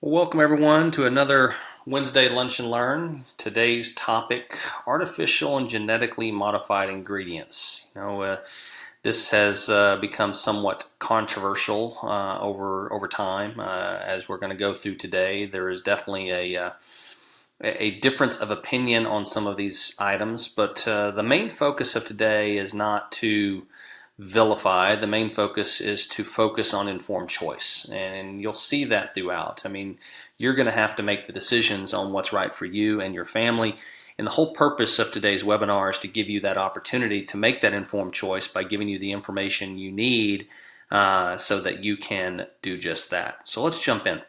Welcome everyone to another Wednesday Lunch and Learn. Today's topic, artificial and genetically modified ingredients. This has become somewhat controversial over time. As we're going to go through today, there is definitely a difference of opinion on some of these items, but the main focus of today is not to vilify. The main focus is to focus on informed choice, and you'll see that throughout. I mean, you're going to have to make the decisions on what's right for you and your family. And the whole purpose of today's webinar is to give you that opportunity to make that informed choice by giving you the information you need so that you can do just that. So let's jump in.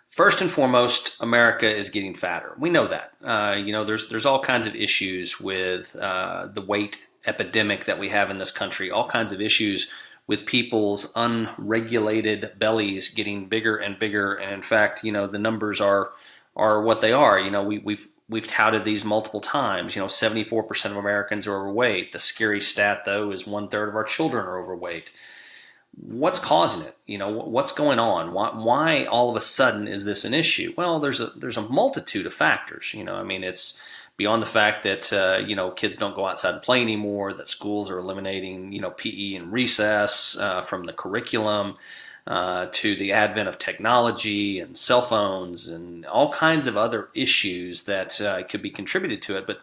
First and foremost, America is getting fatter. We know that. There's all kinds of issues with the weight epidemic that we have in this country, all kinds of issues with people's unregulated bellies getting bigger and bigger. And in fact, the numbers are what they are. We've touted these multiple times. 74% of Americans are overweight. The scary stat, though, is 1/3 of our children are overweight. What's causing it? What's going on? Why all of a sudden is this an issue? Well, there's a multitude of factors. It's beyond the fact that kids don't go outside and play anymore, that schools are eliminating PE and recess from the curriculum, to the advent of technology and cell phones and all kinds of other issues that could be contributed to it. But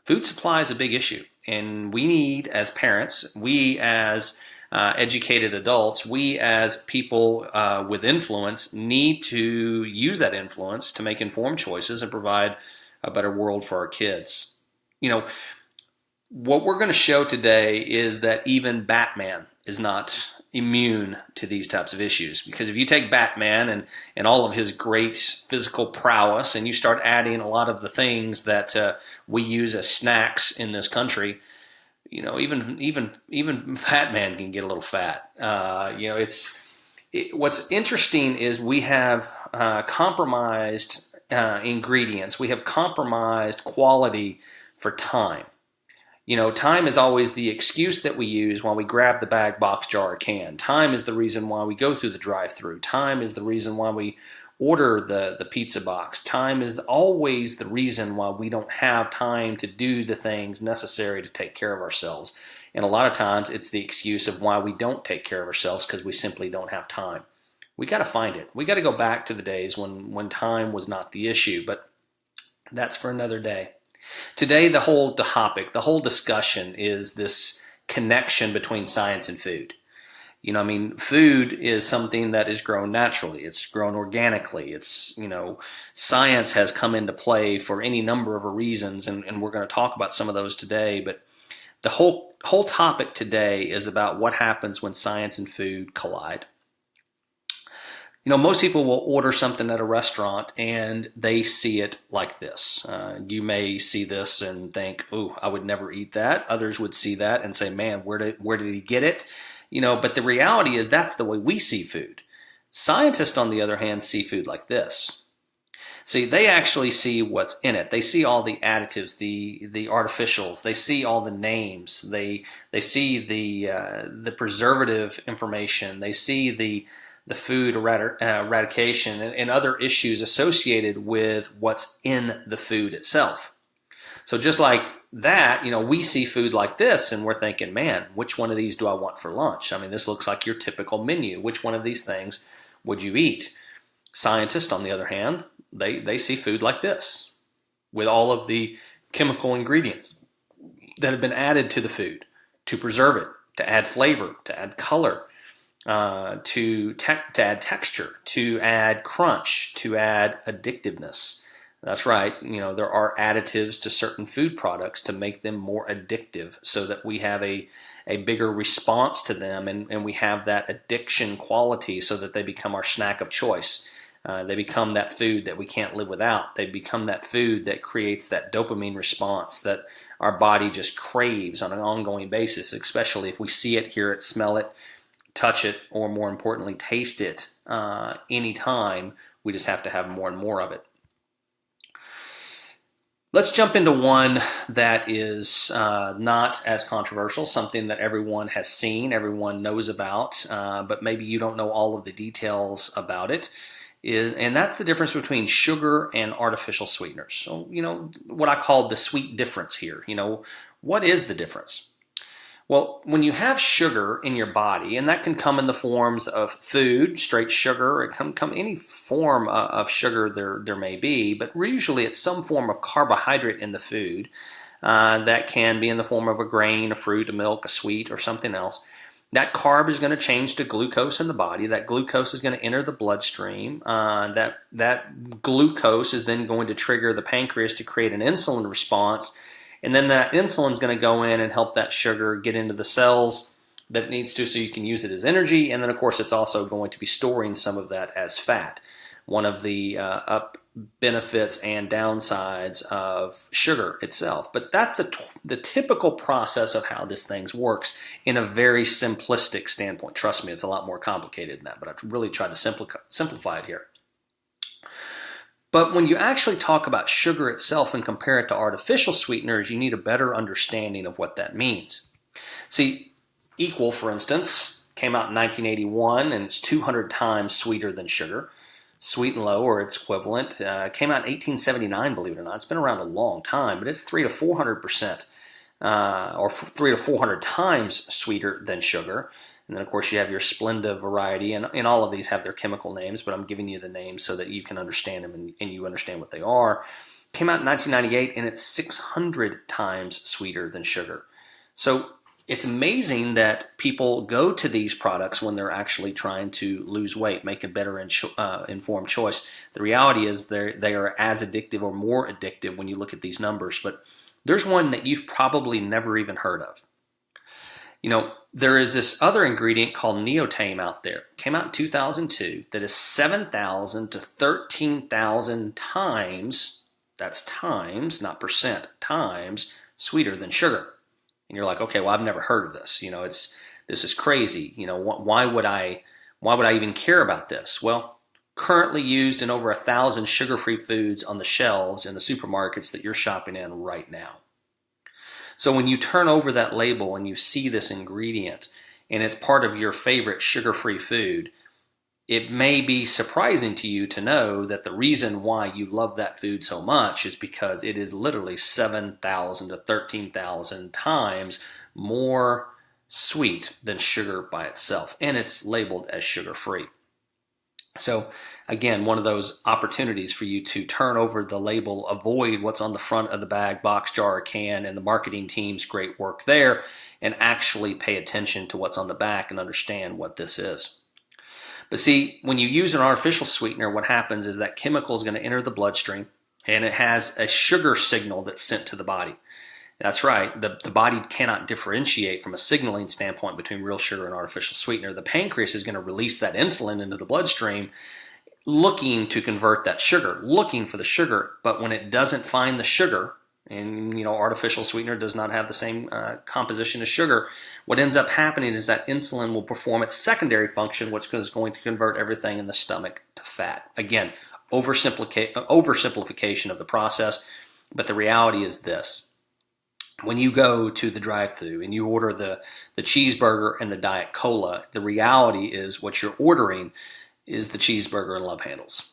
food supply is a big issue, and we need, as parents, we as educated adults, we as people with influence need to use that influence to make informed choices and provide a better world for our kids. What we're going to show today is that even Batman is not immune to these types of issues. Because if you take Batman and all of his great physical prowess and you start adding a lot of the things that we use as snacks in this country, even Batman can get a little fat. What's interesting is we have compromised ingredients. We have compromised quality for time. Time is always the excuse that we use when we grab the bag, box, jar, or can. Time is the reason why we go through the drive-through. Time is the reason why we order the pizza box. Time is always the reason why we don't have time to do the things necessary to take care of ourselves. And a lot of times it's the excuse of why we don't take care of ourselves because we simply don't have time. We got to find it. We got to go back to the days when time was not the issue, but that's for another day. Today, the whole topic, the whole discussion is this connection between science and food. Food is something that is grown naturally. It's grown organically. Science has come into play for any number of reasons, and we're going to talk about some of those today. But the whole topic today is about what happens when science and food collide. Most people will order something at a restaurant and they see it like this. You may see this and think, "Ooh, I would never eat that." Others would see that and say, "Man, where did he get it?" But the reality is that's the way we see food. Scientists, on the other hand, see food like this. See, they actually see what's in it. They see all the additives, the artificials. They see all the names. They see the preservative information. They see the food eradication and other issues associated with what's in the food itself. So just like that, we see food like this and we're thinking, man, which one of these do I want for lunch? This looks like your typical menu. Which one of these things would you eat? Scientists, on the other hand, they see food like this with all of the chemical ingredients that have been added to the food to preserve it, to add flavor, to add color, to add texture, to add crunch, to add addictiveness. That's right. There are additives to certain food products to make them more addictive so that we have a bigger response to them and we have that addiction quality so that they become our snack of choice. They become that food that we can't live without. They become that food that creates that dopamine response that our body just craves on an ongoing basis, especially if we see it, hear it, smell it, touch it, or more importantly, taste it anytime. We just have to have more and more of it. Let's jump into one that is not as controversial, something that everyone has seen, everyone knows about, but maybe you don't know all of the details about it. And that's the difference between sugar and artificial sweeteners. So, what I call the sweet difference here. What is the difference? Well, when you have sugar in your body, and that can come in the forms of food, straight sugar, it can come any form of sugar there may be, but usually it's some form of carbohydrate in the food. That can be in the form of a grain, a fruit, a milk, a sweet, or something else. That carb is going to change to glucose in the body. That glucose is going to enter the bloodstream. That glucose is then going to trigger the pancreas to create an insulin response. And then that insulin is going to go in and help that sugar get into the cells that it needs to so you can use it as energy. And then, of course, it's also going to be storing some of that as fat. One of the benefits and downsides of sugar itself. But that's the typical process of how this thing works in a very simplistic standpoint. Trust me, it's a lot more complicated than that, but I've really tried to simplify it here. But when you actually talk about sugar itself and compare it to artificial sweeteners, you need a better understanding of what that means. See, Equal, for instance, came out in 1981 and it's 200 times sweeter than sugar. Sweet and Low, or its equivalent, came out in 1879, believe it or not. It's been around a long time, but it's 300 to 400%, or 300 to 400 times sweeter than sugar. And then, of course, you have your Splenda variety, and all of these have their chemical names, but I'm giving you the names so that you can understand them and you understand what they are. Came out in 1998, and it's 600 times sweeter than sugar. So it's amazing that people go to these products when they're actually trying to lose weight, make a better informed choice. The reality is they are as addictive or more addictive when you look at these numbers, but there's one that you've probably never even heard of. There is this other ingredient called Neotame out there. It came out in 2002 that is 7,000 to 13,000 times, that's times, not percent, times sweeter than sugar. And you're like, okay, well, I've never heard of this. This is crazy. Why would I even care about this? Well, currently used in over 1,000 sugar-free foods on the shelves in the supermarkets that you're shopping in right now. So when you turn over that label and you see this ingredient and it's part of your favorite sugar-free food, it may be surprising to you to know that the reason why you love that food so much is because it is literally 7,000 to 13,000 times more sweet than sugar by itself, and it's labeled as sugar-free. So again, one of those opportunities for you to turn over the label, avoid what's on the front of the bag, box, jar, or can, and the marketing team's great work there, and actually pay attention to what's on the back and understand what this is. But see, when you use an artificial sweetener, what happens is that chemical is going to enter the bloodstream, and it has a sugar signal that's sent to the body. That's right, the body cannot differentiate from a signaling standpoint between real sugar and artificial sweetener. The pancreas is going to release that insulin into the bloodstream, looking to convert that sugar, looking for the sugar. But when it doesn't find the sugar, and artificial sweetener does not have the same composition as sugar, what ends up happening is that insulin will perform its secondary function, which is going to convert everything in the stomach to fat. Again, oversimplification of the process, but the reality is this. When you go to the drive-thru and you order the cheeseburger and the Diet Cola, the reality is what you're ordering is the cheeseburger and love handles.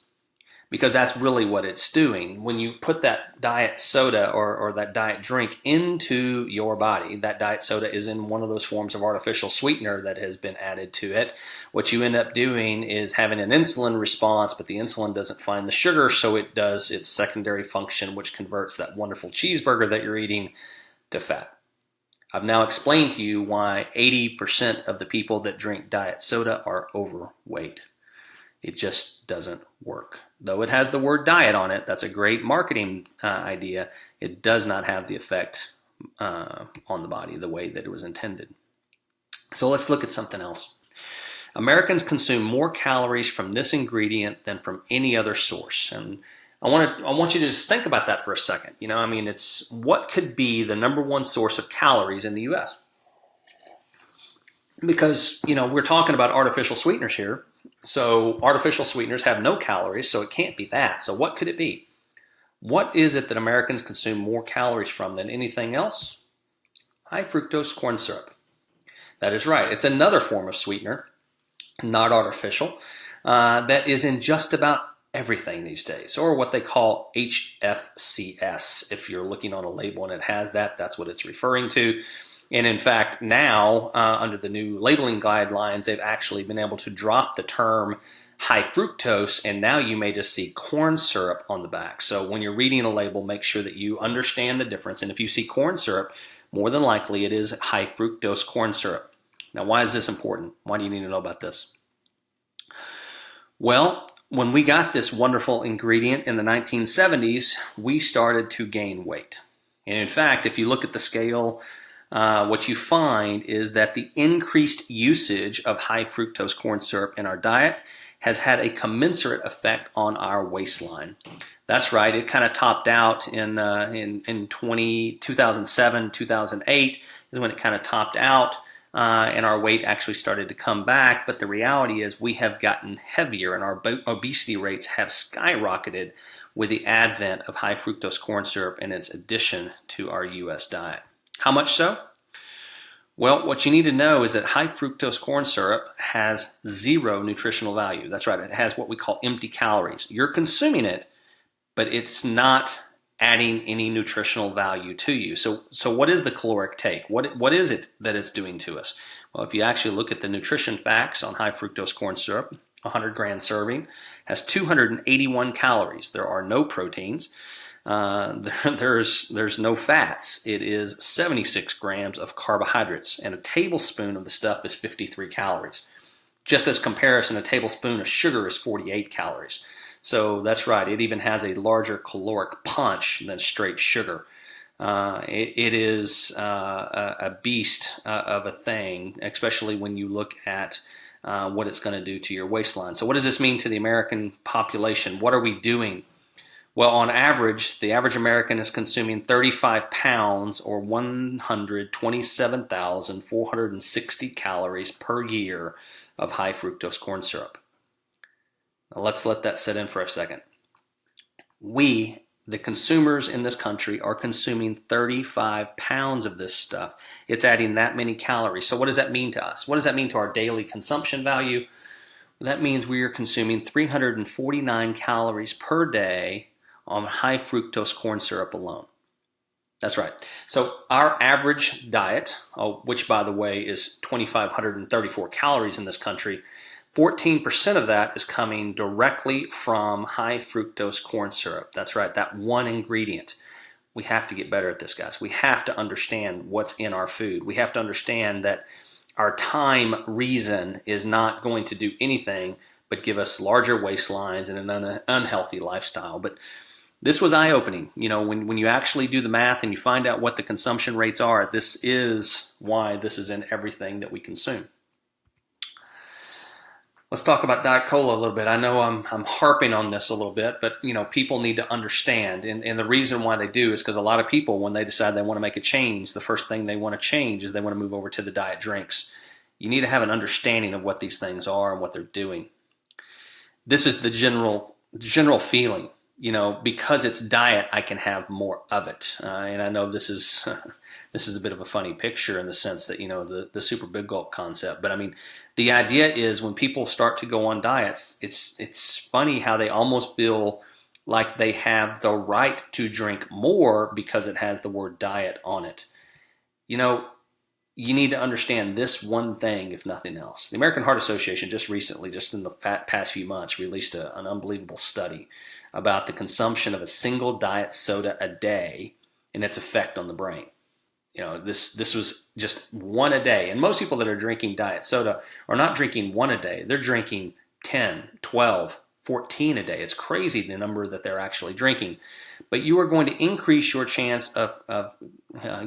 Because that's really what it's doing. When you put that diet soda or that diet drink into your body, that diet soda is in one of those forms of artificial sweetener that has been added to it. What you end up doing is having an insulin response, but the insulin doesn't find the sugar, so it does its secondary function, which converts that wonderful cheeseburger that you're eating to fat. I've now explained to you why 80% of the people that drink diet soda are overweight. It just doesn't work. Though it has the word diet on it, that's a great marketing idea, it does not have the effect on the body the way that it was intended. So let's look at something else. Americans consume more calories from this ingredient than from any other source. And I want you to just think about that for a second. It's what could be the number one source of calories in the U.S.? Because, we're talking about artificial sweeteners here. So artificial sweeteners have no calories, so it can't be that. So what could it be? What is it that Americans consume more calories from than anything else? High fructose corn syrup. That is right. It's another form of sweetener, not artificial. that is in just about everything these days, or what they call HFCS. If you're looking on a label and it has that, that's what it's referring to. And in fact, now, under the new labeling guidelines, they've actually been able to drop the term high fructose, and now you may just see corn syrup on the back. So when you're reading a label, make sure that you understand the difference. And if you see corn syrup, more than likely it is high fructose corn syrup. Now, why is this important? Why do you need to know about this? Well, when we got this wonderful ingredient in the 1970s, we started to gain weight. And in fact, if you look at the scale, what you find is that the increased usage of high fructose corn syrup in our diet has had a commensurate effect on our waistline. That's right, it kind of topped out in 2007, 2008 is when it kind of topped out, and our weight actually started to come back. But the reality is we have gotten heavier, and our obesity rates have skyrocketed with the advent of high fructose corn syrup and its addition to our U.S. diet. How much so? Well, what you need to know is that high fructose corn syrup has zero nutritional value. That's right, it has what we call empty calories. You're consuming it, but it's not adding any nutritional value to you. So what is the caloric take? What is it that it's doing to us? Well, if you actually look at the nutrition facts on high fructose corn syrup, 100-gram serving has 281 calories. There are no proteins. There's no fats. It is 76 grams of carbohydrates, and a tablespoon of the stuff is 53 calories. Just as comparison, a tablespoon of sugar is 48 calories. So that's right, it even has a larger caloric punch than straight sugar. It is a beast of a thing, especially when you look at what it's going to do to your waistline. So what does this mean to the American population? What are we doing? Well, on average, the average American is consuming 35 pounds or 127,460 calories per year of high fructose corn syrup. Now let's let that sit in for a second. We, the consumers in this country, are consuming 35 pounds of this stuff. It's adding that many calories. So what does that mean to us? What does that mean to our daily consumption value? That means we are consuming 349 calories per day on high fructose corn syrup alone. That's right. So our average diet, which by the way is 2,534 calories in this country, 14% of that is coming directly from high fructose corn syrup. That's right, that one ingredient. We have to get better at this, guys. We have to understand what's in our food. We have to understand that our time reason is not going to do anything but give us larger waistlines and an unhealthy lifestyle. But this was eye-opening. You know, when you actually do the math and you find out what the consumption rates are, this is why this is in everything that we consume. Let's talk about Diet Cola a little bit. I know I'm harping on this a little bit, but you know, people need to understand. And the reason why they do is because a lot of people, when they decide they want to make a change, the first thing they want to change is they want to move over to the diet drinks. You need to have an understanding of what these things are and what they're doing. This is the general feeling. You know, because it's diet, I can have more of it. And I know this is a bit of a funny picture in the sense that, you know, the super big gulp concept. But I mean, the idea is when people start to go on diets, it's funny how they almost feel like they have the right to drink more because it has the word diet on it. You know, you need to understand this one thing, if nothing else. The American Heart Association just recently, just in the past few months, released an unbelievable study about the consumption of a single diet soda a day and its effect on the brain. You know, this was just one a day. And most people that are drinking diet soda are not drinking one a day. They're drinking 10, 12, 14 a day. It's crazy the number that they're actually drinking. But you are going to increase your chance of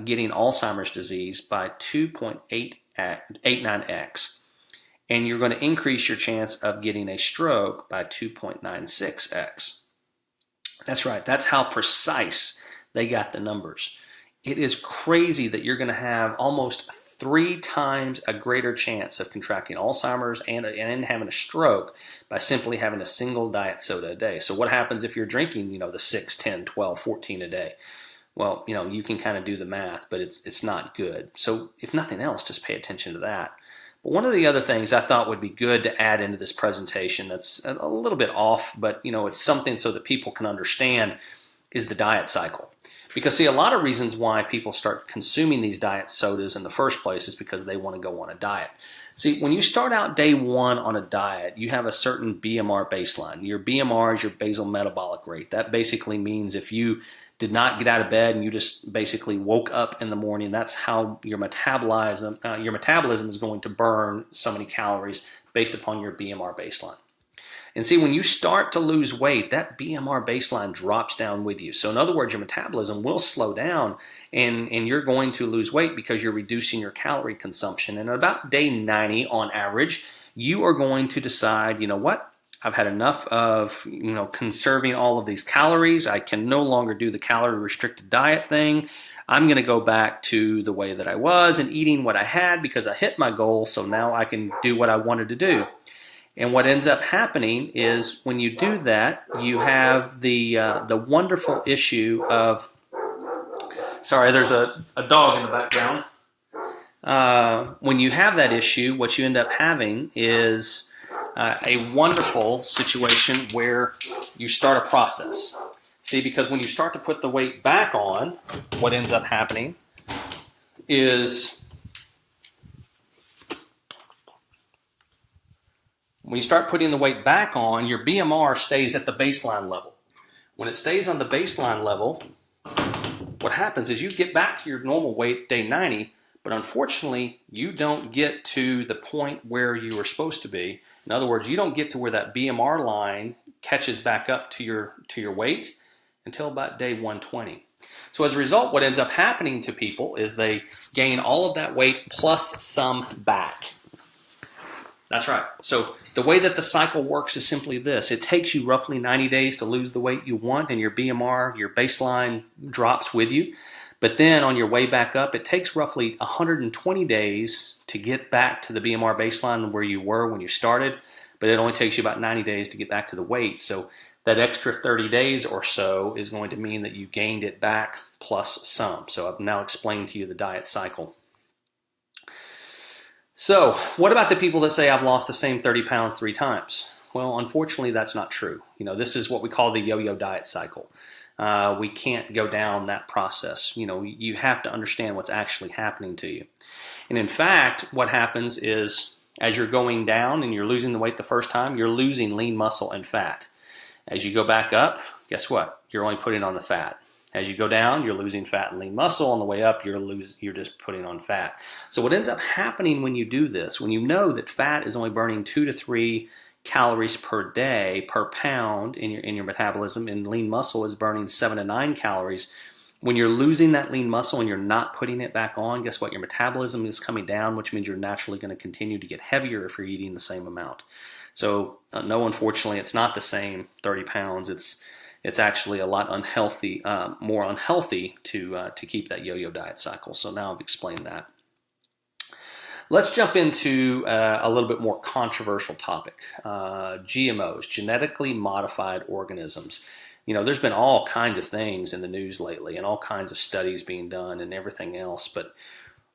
getting Alzheimer's disease by 2.89x. And you're going to increase your chance of getting a stroke by 2.96x. That's right. That's how precise they got the numbers. It is crazy that you're going to have almost 3 times a greater chance of contracting Alzheimer's and having a stroke by simply having a single diet soda a day. So what happens if you're drinking, you know, the 6, 10, 12, 14 a day? Well, you know, you can kind of do the math, but it's not good. So if nothing else, just pay attention to that. But one of the other things I thought would be good to add into this presentation that's a little bit off, but it's something so that people can understand, is the diet cycle. Because see, a lot of reasons why people start consuming these diet sodas in the first place is because they want to go on a diet. See, when you start out day one on a diet, you have a certain BMR baseline. Your BMR is your basal metabolic rate. That basically means if you did not get out of bed and you just basically woke up in the morning, that's how your metabolism is going to burn so many calories based upon your BMR baseline. And see, when you start to lose weight, that BMR baseline drops down with you. So in other words, your metabolism will slow down and you're going to lose weight because you're reducing your calorie consumption. And at about day 90 on average, you are going to decide, you know what? I've had enough of conserving all of these calories. I can no longer do the calorie restricted diet thing. I'm going to go back to the way that I was and eating what I had because I hit my goal. So now I can do what I wanted to do. And what ends up happening is when you do that, you have the wonderful issue of, sorry, there's a dog in the background. When you have that issue, what you end up having is a wonderful situation where you start a process. See, because when you start to put the weight back on, what ends up happening is when you start putting the weight back on, your BMR stays at the baseline level. When it stays on the baseline level, what happens is you get back to your normal weight day 90, but unfortunately, you don't get to the point where you were supposed to be. In other words, you don't get to where that BMR line catches back up to your weight until about day 120. So as a result, what ends up happening to people is they gain all of that weight plus some back. That's right. So the way that the cycle works is simply this. It takes you roughly 90 days to lose the weight you want, and your BMR, your baseline, drops with you. But then on your way back up, it takes roughly 120 days to get back to the BMR baseline where you were when you started, but it only takes you about 90 days to get back to the weight. So that extra 30 days or so is going to mean that you gained it back plus some. So I've now explained to you the diet cycle. So what about the people that say I've lost the same 30 pounds 3 times? Well, unfortunately, that's not true. This is what we call the yo-yo diet cycle. We can't go down that process. You have to understand what's actually happening to you. And in fact, what happens is as you're going down and you're losing the weight the first time, you're losing lean muscle and fat. As you go back up, guess what? You're only putting on the fat. As you go down, you're losing fat and lean muscle. On the way up, you're just putting on fat. So what ends up happening when you do this, when you know that fat is only burning 2 to 3 calories per day per pound in your metabolism, and lean muscle is burning 7 to 9 calories, when you're losing that lean muscle and you're not putting it back on, guess what? Your metabolism is coming down, which means you're naturally going to continue to get heavier if you're eating the same amount. So no, unfortunately, it's not the same 30 pounds. It's actually a lot unhealthy, more unhealthy to keep that yo-yo diet cycle. So now I've explained that. Let's jump into a little bit more controversial topic. GMOs, genetically modified organisms. There's been all kinds of things in the news lately and all kinds of studies being done and everything else. But,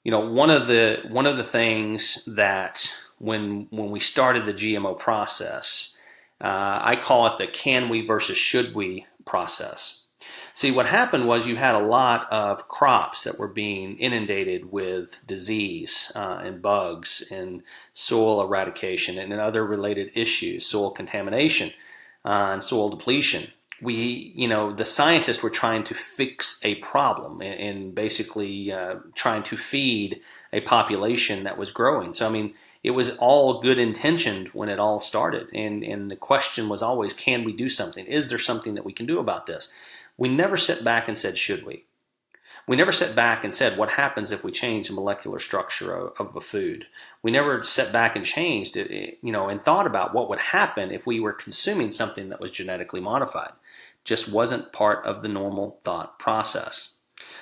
one of the things that when we started the GMO process, I call it the can we versus should we process. See, what happened was you had a lot of crops that were being inundated with disease and bugs and soil eradication and other related issues, soil contamination and soil depletion. The scientists were trying to fix a problem and basically trying to feed a population that was growing. So, it was all good intentioned when it all started. And the question was always, can we do something? Is there something that we can do about this? We never sat back and said, should we? We never sat back and said, what happens if we change the molecular structure of a food? We never sat back and changed it, and thought about what would happen if we were consuming something that was genetically modified. Just wasn't part of the normal thought process.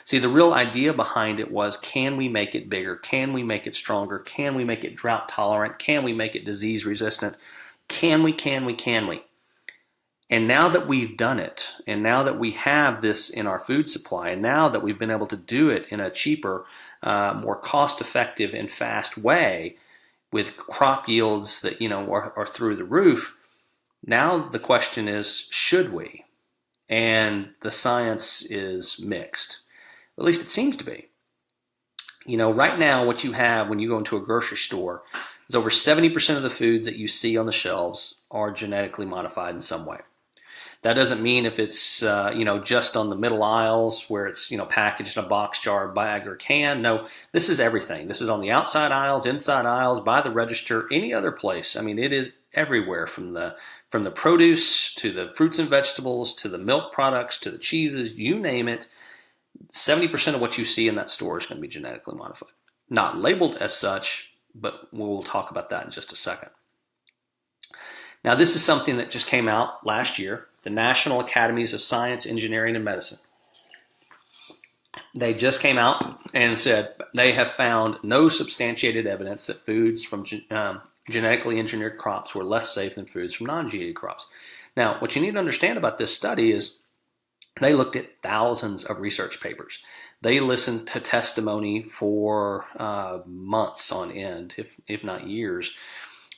See, the real idea behind it was, can we make it bigger? Can we make it stronger? Can we make it drought tolerant? Can we make it disease resistant? Can we? And now that we've done it, and now that we have this in our food supply, and now that we've been able to do it in a cheaper, more cost-effective and fast way, with crop yields that, are through the roof. Now the question is, should we? And the science is mixed. At least it seems to be. Right now, what you have when you go into a grocery store is over 70% of the foods that you see on the shelves are genetically modified in some way. That doesn't mean if it's, just on the middle aisles where it's, packaged in a box, jar, bag, or can. No, this is everything. This is on the outside aisles, inside aisles, by the register, any other place. I mean, it is everywhere, from the produce to the fruits and vegetables to the milk products to the cheeses, you name it. 70% of what you see in that store is going to be genetically modified. Not labeled as such, but we'll talk about that in just a second. Now, this is something that just came out last year. The National Academies of Science, Engineering, and Medicine. They just came out and said they have found no substantiated evidence that foods from genetically engineered crops were less safe than foods from non-GE crops. Now, what you need to understand about this study is they looked at thousands of research papers. They listened to testimony for months on end, if not years.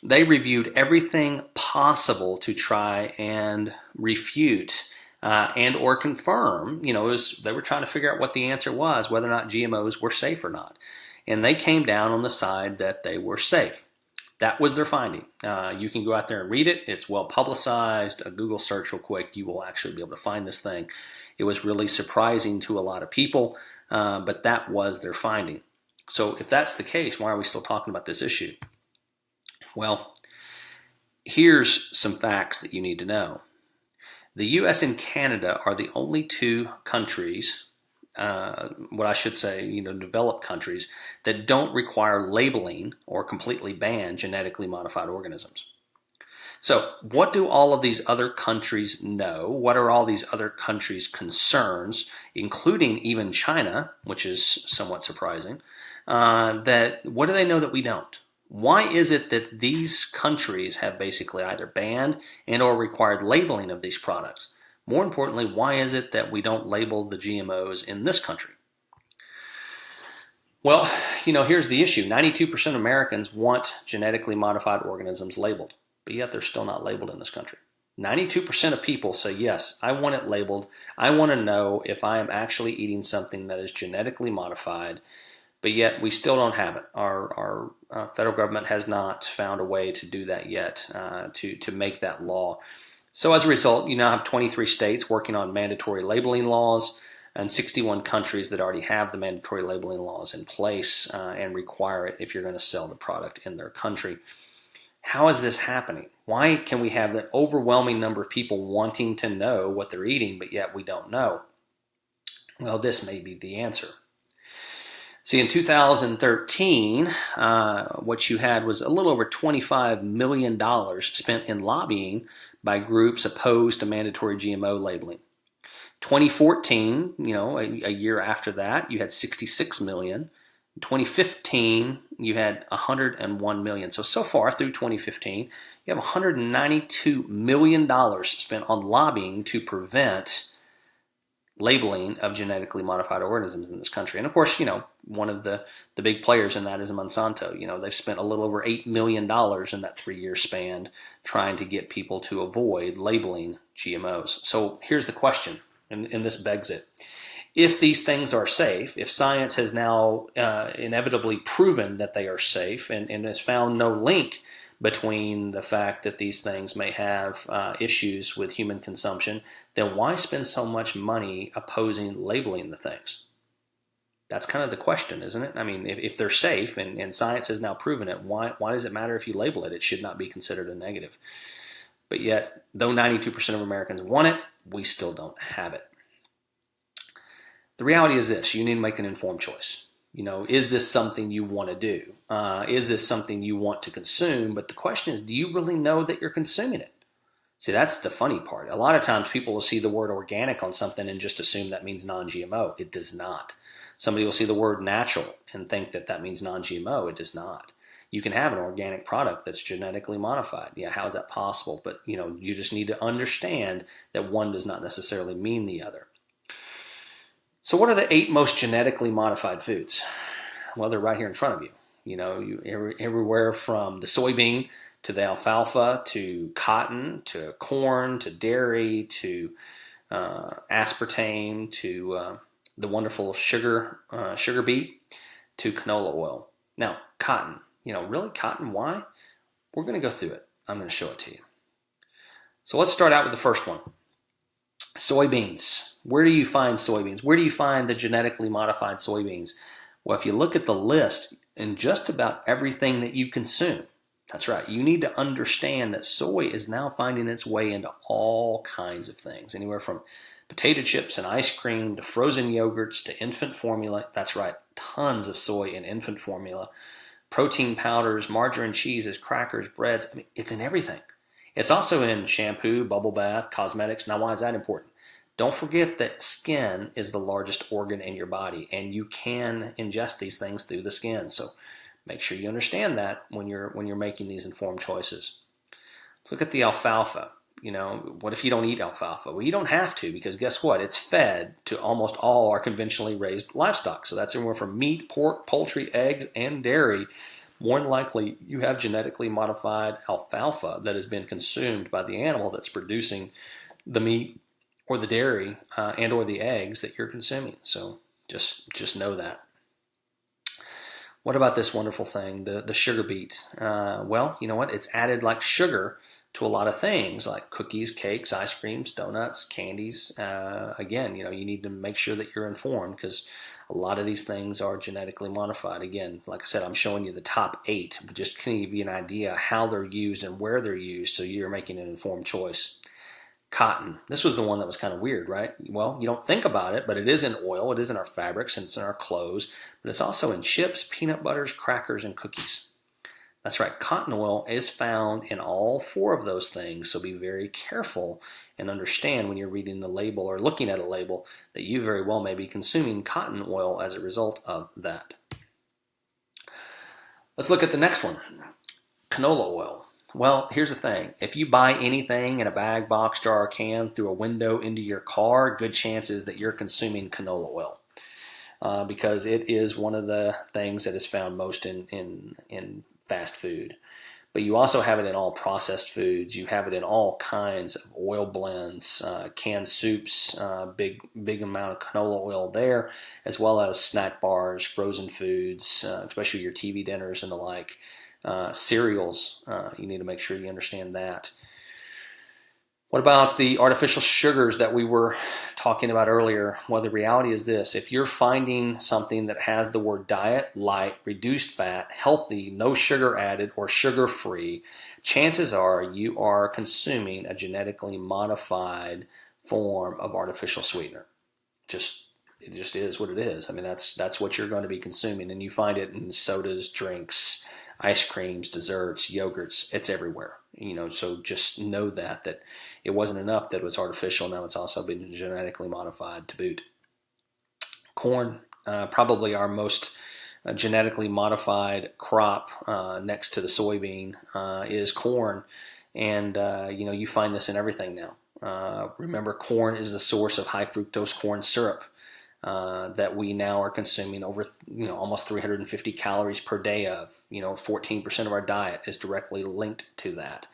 They reviewed everything possible to try and refute and or confirm. They were trying to figure out what the answer was, whether or not GMOs were safe or not. And they came down on the side that they were safe. That was their finding. You can go out there and read it. It's well publicized. A Google search real quick, you will actually be able to find this thing. It was really surprising to a lot of people, but that was their finding. So if that's the case, why are we still talking about this issue? Well, here's some facts that you need to know. The U.S. and Canada are the only two countries, developed countries, that don't require labeling or completely ban genetically modified organisms. So what do all of these other countries know? What are all these other countries' concerns, including even China, which is somewhat surprising? What do they know that we don't? Why is it that these countries have basically either banned and or required labeling of these products? More importantly, why is it that we don't label the GMOs in this country? Well, here's the issue. 92% of Americans want genetically modified organisms labeled, but yet they're still not labeled in this country. 92% of people say, yes, I want it labeled. I want to know if I am actually eating something that is genetically modified, but yet we still don't have it. Our federal government has not found a way to do that yet, to make that law. So as a result, you now have 23 states working on mandatory labeling laws and 61 countries that already have the mandatory labeling laws in place and require it if you're going to sell the product in their country. How is this happening? Why can we have an overwhelming number of people wanting to know what they're eating, but yet we don't know? Well, this may be the answer. See, in 2013, what you had was a little over $25 million spent in lobbying by groups opposed to mandatory GMO labeling. 2014, a year after that, you had $66 million. In 2015, you had $101 million. So far through 2015, you have $192 million spent on lobbying to prevent labeling of genetically modified organisms in this country. And of course, one of the big players in that is Monsanto. They've spent a little over $8 million in that 3-year span trying to get people to avoid labeling GMOs. So here's the question, and this begs it. If these things are safe, if science has now inevitably proven that they are safe and has found no link between the fact that these things may have issues with human consumption, then why spend so much money opposing labeling the things? That's kind of the question, isn't it? I mean, if they're safe and science has now proven it, why does it matter if you label it? It should not be considered a negative. But yet, though 92% of Americans want it, we still don't have it. The reality is this: you need to make an informed choice. Is this something you want to do? Is this something you want to consume? But the question is, do you really know that you're consuming it? See, that's the funny part. A lot of times people will see the word organic on something and just assume that means non-GMO. It does not. Somebody will see the word natural and think that that means non-GMO. It does not. You can have an organic product that's genetically modified. Yeah, how is that possible? But, you just need to understand that one does not necessarily mean the other. So what are the 8 most genetically modified foods? Well, they're right here in front of you. Everywhere from the soybean to the alfalfa to cotton to corn to dairy to aspartame to the wonderful sugar beet to canola oil. Now, cotton. Really cotton? Why? We're going to go through it. I'm going to show it to you. So let's start out with the first one. Soybeans. Where do you find soybeans? Where do you find the genetically modified soybeans? Well, if you look at the list, in just about everything that you consume, that's right, you need to understand that soy is now finding its way into all kinds of things, anywhere from potato chips and ice cream to frozen yogurts to infant formula. That's right, tons of soy in infant formula. Protein powders, margarine, cheeses, crackers, breads. I mean, it's in everything. It's also in shampoo, bubble bath, cosmetics. Now, why is that important? Don't forget that skin is the largest organ in your body, and you can ingest these things through the skin. So make sure you understand that when you're making these informed choices. Let's look at the alfalfa. What if you don't eat alfalfa? Well, you don't have to, because guess what? It's fed to almost all our conventionally raised livestock. So that's anywhere from meat, pork, poultry, eggs, and dairy. More than likely, you have genetically modified alfalfa that has been consumed by the animal that's producing the meat or the dairy and or the eggs that you're consuming. So just know that. What about this wonderful thing, the sugar beet? Well, you know what? It's added like sugar to a lot of things like cookies, cakes, ice creams, donuts, candies. Again, you need to make sure that you're informed, because a lot of these things are genetically modified. Again, like I said, I'm showing you the top 8, but just to give you an idea how they're used and where they're used, so you're making an informed choice. Cotton. This was the one that was kind of weird, right? Well, you don't think about it, but it is in oil, it is in our fabrics, and it's in our clothes, but it's also in chips, peanut butters, crackers, and cookies. That's right, cotton oil is found in all 4 of those things, so be very careful and understand when you're reading the label or looking at a label that you very well may be consuming cotton oil as a result of that. Let's look at the next one, canola oil. Well, here's the thing. If you buy anything in a bag, box, jar, or can through a window into your car, good chances that you're consuming canola oil. Because it is one of the things that is found most in fast food. But you also have it in all processed foods. You have it in all kinds of oil blends, canned soups, big amount of canola oil there, as well as snack bars, frozen foods, especially your TV dinners and the like. Cereals, you need to make sure you understand that. What about the artificial sugars that we were talking about earlier? Well, the reality is this. If you're finding something that has the word diet, light, reduced fat, healthy, no sugar added, or sugar-free, chances are you are consuming a genetically modified form of artificial sweetener. It just is what it is. I mean, that's what you're going to be consuming, and you find it in sodas, drinks, ice creams, desserts, yogurts. It's everywhere. So just know that it wasn't enough that it was artificial. Now it's also been genetically modified to boot. Corn, probably our most genetically modified crop next to the soybean is corn. And, you find this in everything now. Remember, corn is the source of high fructose corn syrup that we now are consuming over, almost 350 calories per day of. 14% of our diet is directly linked to that.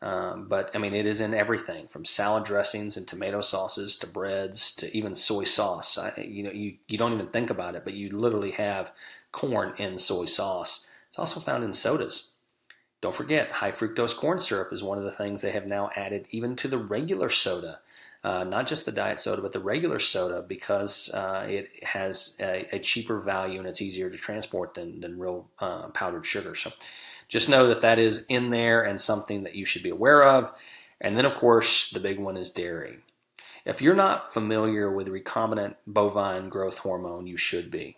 But I mean, it is in everything from salad dressings and tomato sauces to breads to even soy sauce. You don't even think about it, but you literally have corn in soy sauce. It's also found in sodas. Don't forget, high fructose corn syrup is one of the things they have now added even to the regular soda. Not just the diet soda, but the regular soda, because it has a cheaper value and it's easier to transport than real powdered sugar. So just know that is in there and something that you should be aware of. And then, of course, the big one is dairy. If you're not familiar with recombinant bovine growth hormone, you should be.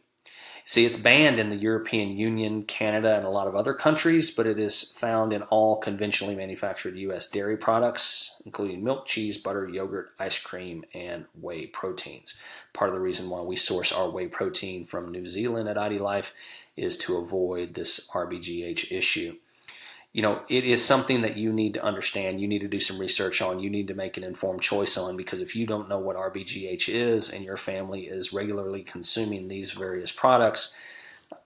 See, it's banned in the European Union, Canada, and a lot of other countries, but it is found in all conventionally manufactured U.S. dairy products, including milk, cheese, butter, yogurt, ice cream, and whey proteins. Part of the reason why we source our whey protein from New Zealand at ID Life is to avoid this RBGH issue. It is something that you need to understand. You need to do some research on. You need to make an informed choice on, because if you don't know what RBGH is and your family is regularly consuming these various products,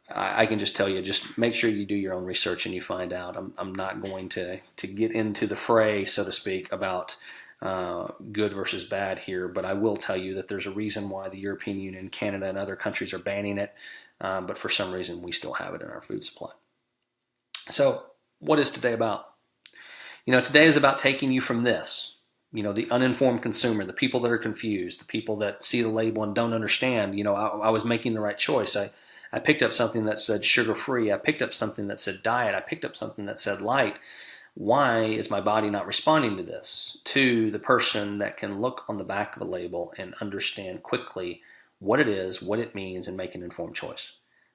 I can just tell you, just make sure you do your own research and you find out. I'm not going to get into the fray, so to speak, about good versus bad here, but I will tell you that there's a reason why the European Union, Canada, and other countries are banning it, but for some reason we still have it in our food supply. So what is today about? Today is about taking you from this, the uninformed consumer, the people that are confused, the people that see the label and don't understand. I was making the right choice. I picked up something that said sugar-free. I picked up something that said diet. I picked up something that said light. Why is my body not responding to this? To the person that can look on the back of a label and understand quickly what it is, what it means, and make an informed choice.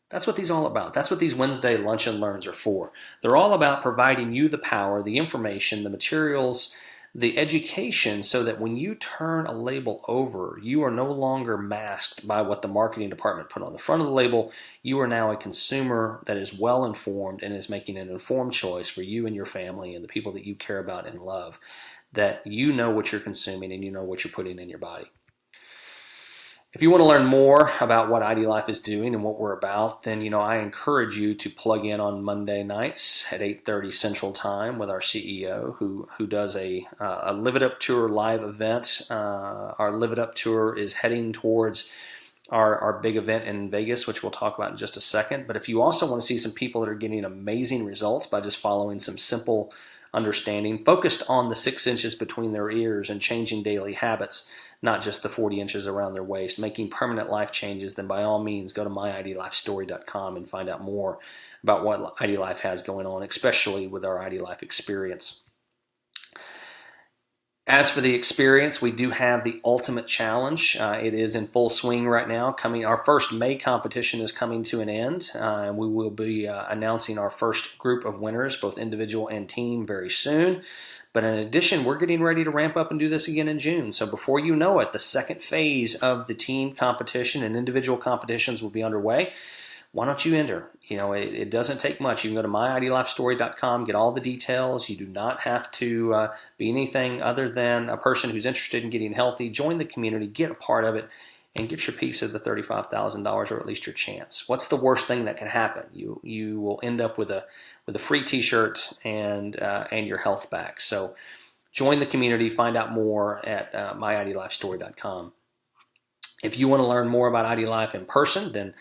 That's what these are all about. That's what these Wednesday Lunch and Learns are for. They're all about providing you the power, the information, the materials, the education, so that when you turn a label over, you are no longer masked by what the marketing department put on the front of the label. You are now a consumer that is well informed and is making an informed choice for you and your family and the people that you care about and love, that you know what you're consuming and you know what you're putting in your body. If you want to learn more about what IDLife is doing and what we're about, then I encourage you to plug in on Monday nights at 8:30 Central Time with our CEO, who does a Live It Up Tour live event. Our Live It Up Tour is heading towards our big event in Vegas, which we'll talk about in just a second. But if you also want to see some people that are getting amazing results by just following some simple understanding, focused on the 6 inches between their ears and changing daily habits, not just the 40 inches around their waist, making permanent life changes, then by all means go to myidlifestory.com and find out more about what IDLife has going on, especially with our IDLife experience. As for the experience, we do have the Ultimate Challenge. It is in full swing right now. Our first May competition is coming to an end, and we will be announcing our first group of winners, both individual and team, very soon. But in addition, we're getting ready to ramp up and do this again in June. So before you know it, the second phase of the team competition and individual competitions will be underway. Why don't you enter? It doesn't take much. You can go to myidlifestory.com, get all the details. You do not have to be anything other than a person who's interested in getting healthy. Join the community, get a part of it, and get your piece of the $35,000, or at least your chance. What's the worst thing that can happen? You will end up with a free T-shirt and your health back. So join the community. Find out more at myidlifestory.com. If you want to learn more about IDLife in person, then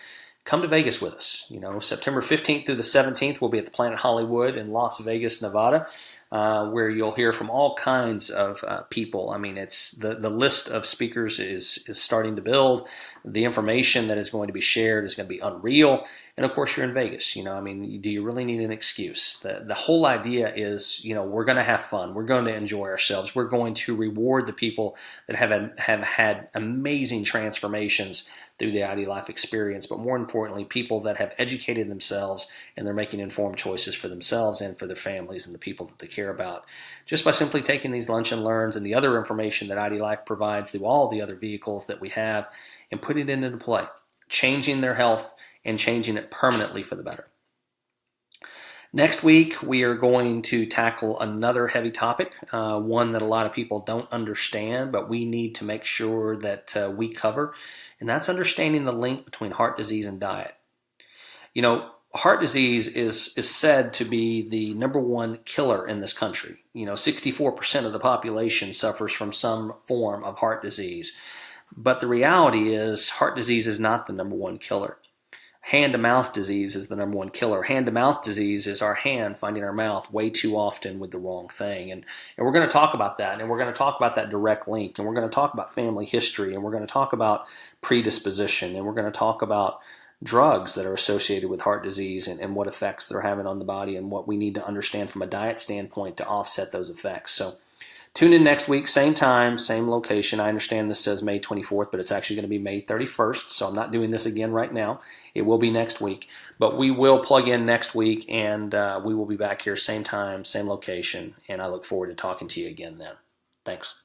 come to Vegas with us. September 15th through the 17th, we'll be at the Planet Hollywood in Las Vegas, Nevada, where you'll hear from all kinds of people. I mean, it's the list of speakers is starting to build. The information that is going to be shared is going to be unreal. And of course, you're in Vegas. Do you really need an excuse? The whole idea is, we're going to have fun. We're going to enjoy ourselves. We're going to reward the people that have had amazing transformations through the IDLife experience, but more importantly, people that have educated themselves and they're making informed choices for themselves and for their families and the people that they care about, just by simply taking these Lunch and Learns and the other information that IDLife provides through all the other vehicles that we have and putting it into play, changing their health and changing it permanently for the better. Next week, we are going to tackle another heavy topic, one that a lot of people don't understand, but we need to make sure that we cover, and that's understanding the link between heart disease and diet. Heart disease is said to be the #1 killer in this country. 64% of the population suffers from some form of heart disease. But the reality is heart disease is not the #1 killer. Hand-to-mouth disease is the #1 killer. Hand-to-mouth disease is our hand finding our mouth way too often with the wrong thing. And we're going to talk about that, and we're going to talk about that direct link, and we're going to talk about family history, and we're going to talk about predisposition, and we're going to talk about drugs that are associated with heart disease and what effects they're having on the body and what we need to understand from a diet standpoint to offset those effects. So tune in next week, same time, same location. I understand this says May 24th, but it's actually going to be May 31st, so I'm not doing this again right now. It will be next week, but we will plug in next week, and we will be back here same time, same location, and I look forward to talking to you again then. Thanks.